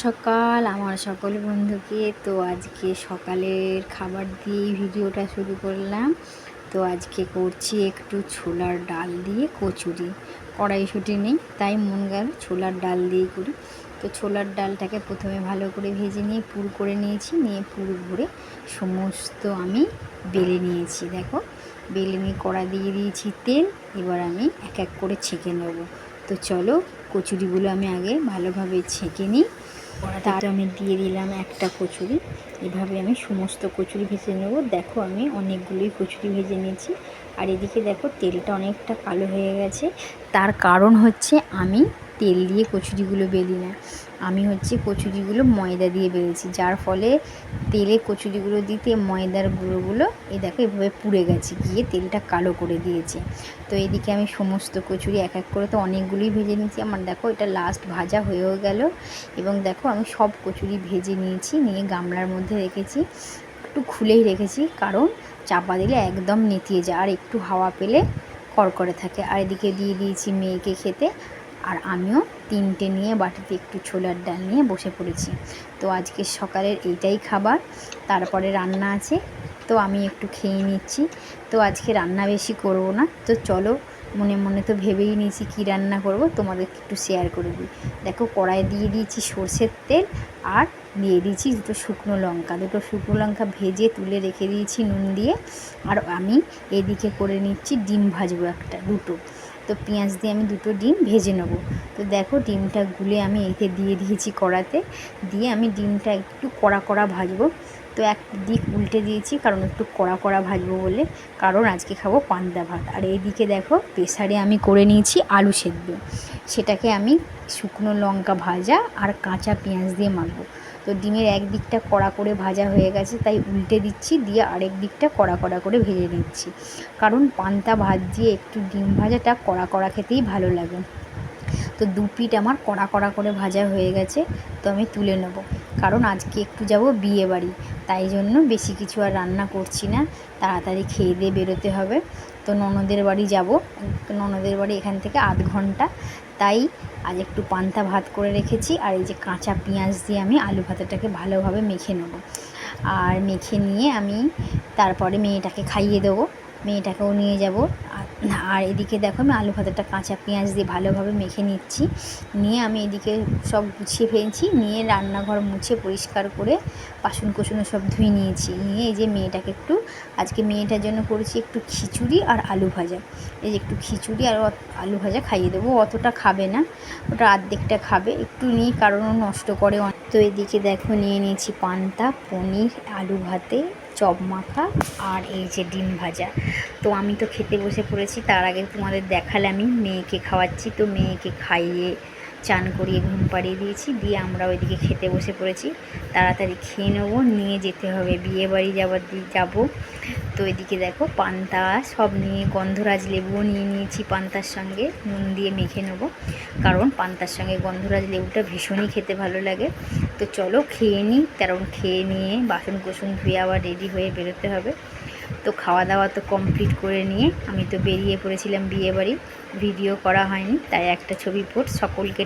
সকাল আমার সকল বন্ধুকে। তো আজকে সকালের খাবার দিয়ে ভিডিওটা শুরু করলাম। তো আজকে করছি একটু ছোলার ডাল দিয়ে কচুরি। কড়াইশুঁটি নেই, তাই মন গেল ছোলার ডাল দিয়েই করি। তো ছোলার ডালটাকে প্রথমে ভালো করে ভেজে নিয়ে পুর করে নিয়েছি, নিয়ে পুর ভরে সমস্ত আমি বেলে নিয়েছি। দেখো, বেলে নিয়ে কড়া দিয়ে দিয়েছি তেল। এবার আমি এক এক করে ছেঁকে নেব। তো চলো, কচুরিগুলো আমি আগে ভালোভাবে ছেঁকে নিই। তার আমি দিয়ে দিলাম একটা কচুরি। এভাবে আমি সমস্ত কচুরি ভেজে নেব। দেখো, আমি অনেকগুলোই কচুরি ভেজে নিয়েছি। আর এদিকে দেখো, তেলটা অনেকটা কালো হয়ে গেছে। তার কারণ হচ্ছে আমি তেল দিয়ে কচুরিগুলো বেলি না, আমি কচুরিগুলো ময়দা দিয়ে বেলেছি, যার ফলে তেলে কচুরিগুলো দিতে ময়দার গুঁড়োগুলো দেখো এভাবে পুড়ে গেছে, গিয়ে তেলটা কালো করে দিয়েছে। তো এদিকে আমি সমস্ত কচুরি এক এক করে তো অনেকগুলোই ভেজে নিয়েছি। আমার দেখো এটা লাস্ট ভাজা হয়েও গেল। এবং দেখো, আমি সব কচুরি ভেজে নিয়েছি, নিয়ে গামলার মধ্যে রেখেছি। একটু খুলেই রেখেছি, কারণ চাপা দিলে একদম নেতিয়ে যায়, আর একটু হাওয়া পেলে কড়কড়ে থাকে। আর এদিকে দিয়ে দিয়েছি মেয়েকে খেতে। আর আমিও তিনটে নিয়ে বাটিতে একটু ছোলার ডাল নিয়ে বসে পড়েছি। তো আজকে সকালের এইটাই খাবার, তারপরে রান্না আছে, তো আমি একটু খেয়ে নিচ্ছি। তো আজকে রান্না বেশি করব না। তো চলো, মনে মনে তো ভেবেই নিয়েছি কী রান্না করব, তোমাদেরকে একটু শেয়ার করে দিই। দেখো, কড়াই দিয়ে দিয়েছি সর্ষের তেল, আর দিয়ে দিয়েছি দুটো শুকনো লঙ্কা ভেজে তুলে রেখে দিয়েছি নুন দিয়ে। আর আমি এদিকে করে নিচ্ছি ডিম ভাজবো দুটো। তো পেঁয়াজ দিয়ে আমি দুটো ডিম ভেজে নেবো। তো দেখো, ডিমটা গুলে আমি এতে দিয়ে দিয়েছি কড়াতে, দিয়ে আমি ডিমটা একটু কড়া কড়া ভাজবো। তো এক দিক উল্টে দিয়েছি, কারণ একটু কড়া কড়া ভাজবো বলে, কারণ আজকে খাবো পান্তা ভাত। আর এইদিকে দেখো, প্রেসারে আমি করে নিয়েছি আলু সেদ্ধ, সেটাকে আমি শুকনো লঙ্কা ভাজা আর কাঁচা পেঁয়াজ দিয়ে মাখবো। তো ডিমের এক দিকটা কড়া করে ভাজা হয়ে গেছে, তাই উল্টে দিচ্ছি, দিয়ে আরেক দিকটা কড়া কড়া করে ভেজে নিচ্ছি, কারণ পান্তা ভাত দিয়ে একটু ডিম ভাজাটা কড়া কড়া খেতেই ভালো লাগে। তো দু পিঠ আমার কড়া কড়া করে ভাজা হয়ে গেছে। তো আমি তুলে নেব, কারণ আজকে একটু যাব বিয়ে বাড়ি, তাই জন্য বেশি কিছু আর রান্না করছি না, তাড়াতাড়ি খেয়ে দিয়ে বেরোতে হবে। তো ননদের বাড়ি যাব, ননদের বাড়ি এখান থেকে আধ ঘন্টা, তাই আজ একটু পান্তা ভাত করে রেখেছি। আর এই যে কাঁচা পেঁয়াজ দিয়ে আমি আলু ভাতাটাকে ভালোভাবে মেখে নেব। আর মেখে নিয়ে আমি তারপরে মেয়েটাকে খাইয়ে দেবো, মেয়েটাকেও নিয়ে যাব। আর এদিকে দেখো, আমি আলু ভাতাটা কাঁচা পেঁয়াজ দিয়ে ভালোভাবে মেখে নিচ্ছি, নিয়ে আমি এদিকে সব গুছিয়ে ফেলছি, নিয়ে রান্নাঘর মুছে পরিষ্কার করে বাসন কোসনও সব ধুয়ে নিয়েছি। নিয়ে এই যে মেয়েটাকে আজকে মেয়েটার জন্য করেছি একটু খিচুড়ি আর আলু ভাজা। এই যে একটু খিচুড়ি আর আলু ভাজা খাইয়ে দেবো, অতটা খাবে না, ওটা অর্ধেকটা খাবে, একটু নিই, কারণ ও নষ্ট করে। তো এদিকে দেখো, নিয়ে নিয়েছি পান্তা, পনির, আলু ভাতে, চপ মাখা, আর এই যে ডিম ভাজা। তো আমি তো খেতে বসে পড়েছি, তার আগে তোমাদের দেখালে আমি মেয়েকে খাওয়াচ্ছি। তো মেয়েকে খাইয়ে চান করিয়ে ঘুম পাড়িয়ে দিয়েছি, দিয়ে আমরা ওইদিকে খেতে বসে পড়েছি। তাড়াতাড়ি খেয়ে নেবো, নিয়ে যেতে হবে বিয়ে বাড়ি যাবো। তো এদিকে দেখো, পান্তা সব নিয়ে, গন্ধরাজ লেবুও নিয়ে নিয়েছি পান্তার সঙ্গে, নুন দিয়ে মেখে নেবো, কারণ পান্তার সঙ্গে গন্ধরাজ লেবুটা ভীষণই খেতে ভালো লাগে। তো চলো খেয়ে নিই, কারণ খেয়ে নিয়ে বাসন কোসন ধুয়ে আবার রেডি হয়ে বেরোতে হবে। তো খাওয়া দাওয়া তো কমপ্লিট করে নিয়ে আমি তো বেরিয়ে পড়েছিলাম বিয়ে বাড়ি, ভিডিও করা হয়নি, তাই একটা ছবি পোস্ট। সকলকে